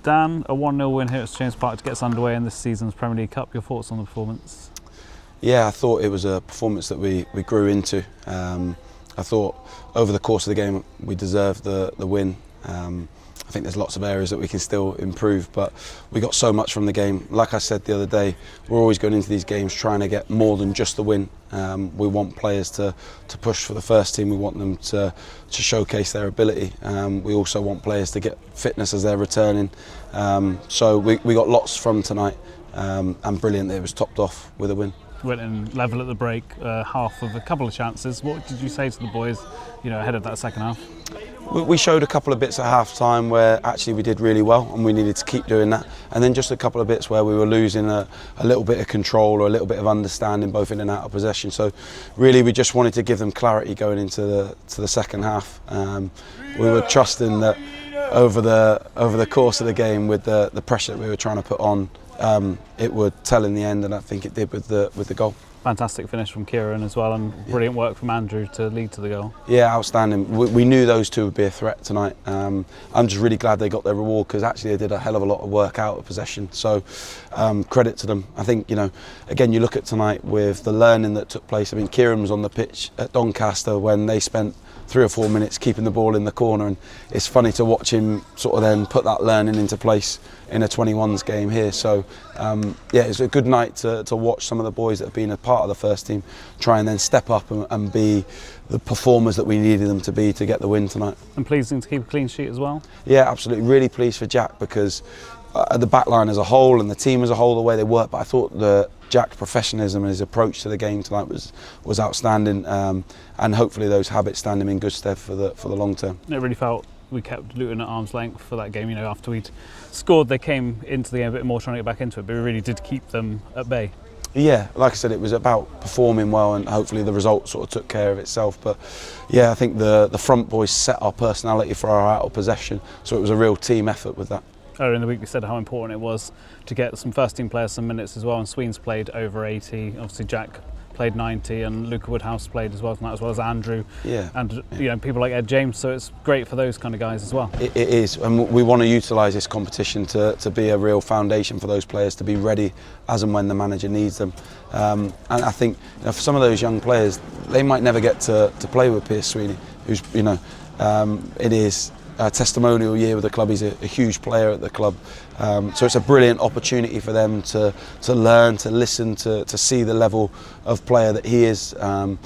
Dan, a 1-0 win here at St James Park to get us underway in this season's Premier League Cup. Your thoughts on the performance? Yeah, I thought it was a performance that we grew into. I thought over the course of the game we deserved the win. I think there's lots of areas that we can still improve, but we got so much from the game. Like I said the other day, we're always going into these games trying to get more than just the win. We want players to push for the first team. We want them to showcase their ability. We also want players to get fitness as they're returning. So we got lots from tonight, and brilliant that it was topped off with a win. Went in level at the break, half of a couple of chances. What did you say to the boys, ahead of that second half? We showed a couple of bits at half time where actually we did really well and we needed to keep doing that, and then just a couple of bits where we were losing a little bit of control or a little bit of understanding both in and out of possession. So really we just wanted to give them clarity going into the second half. We were trusting that over the course of the game, with the pressure that we were trying to put on, it would tell in the end, and I think it did with the goal. Fantastic finish from Kieran as well, and brilliant work from Andrew to lead to the goal. Yeah, outstanding. We knew those two would be a threat tonight. I'm just really glad they got their reward, because actually they did a hell of a lot of work out of possession. So credit to them. I think, again, you look at tonight with the learning that took place. I mean, Kieran was on the pitch at Doncaster when they spent 3 or 4 minutes keeping the ball in the corner, and it's funny to watch him sort of then put that learning into place in a 21s game here. So yeah, it's a good night to watch some of the boys that have been a part of the first team try and then step up and be the performers that we needed them to be to get the win tonight. And pleasing to keep a clean sheet as well? Yeah, absolutely. Really pleased for Jack, because the back line as a whole and the team as a whole, the way they work, but I thought Jack's professionalism and his approach to the game tonight was outstanding, and hopefully those habits stand him in good stead for the long term. It really felt we kept Luton at arm's length for that game. After we'd scored, they came into the game a bit more trying to get back into it, but we really did keep them at bay. Yeah, like I said, it was about performing well, and hopefully the result sort of took care of itself. But yeah, I think the front boys set our personality for our out of possession, so it was a real team effort with that. Earlier in the week we said how important it was to get some first team players some minutes as well, and Sween's played over 80, obviously Jack played 90, and Luca Woodhouse played as well tonight, as well as Andrew. Yeah. And people like Ed James, so it's great for those kind of guys as well. It is, and we want to utilise this competition to be a real foundation for those players to be ready as and when the manager needs them. And I think for some of those young players, they might never get to play with Piers Sweeney, who's it is a testimonial year with the club. He's a huge player at the club, so it's a brilliant opportunity for them to learn, to listen, to see the level of player that he is. And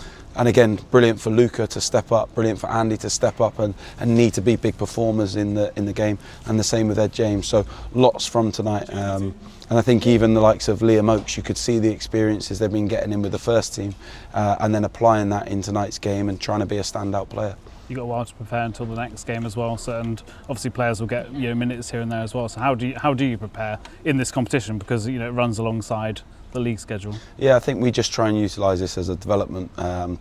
again, brilliant for Luca to step up, brilliant for Andy to step up and need to be big performers in the game, and the same with Ed James. So lots from tonight, and I think even the likes of Liam Oakes, you could see the experiences they've been getting in with the first team, and then applying that in tonight's game and trying to be a standout player. You've got a while to prepare until the next game as well, so, and obviously players will get minutes here and there as well. So how do you prepare in this competition, because it runs alongside the league schedule? Yeah, I think we just try and utilise this as a development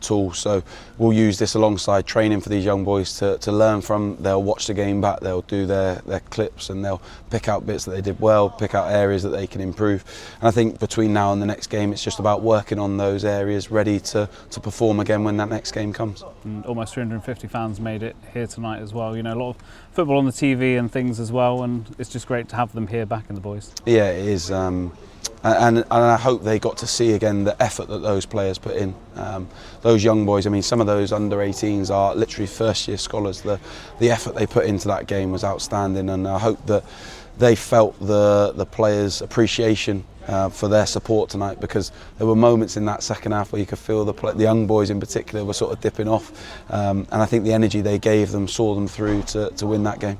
tool. So we'll use this alongside training for these young boys to learn from. They'll watch the game back, they'll do their clips, and they'll pick out bits that they did well, pick out areas that they can improve. And I think between now and the next game, it's just about working on those areas, ready to perform again when that next game comes. And almost 350 fans made it here tonight as well. A lot of football on the TV and things as well, and it's just great to have them here back in the boys. Yeah, it is. And I hope they got to see again the effort that those players put in. Those young boys, I mean, some of those under 18s are literally first year scholars. The effort they put into that game was outstanding, and I hope that they felt the players' appreciation for their support tonight, because there were moments in that second half where you could feel the young boys in particular were sort of dipping off, and I think the energy they gave them saw them through to win that game.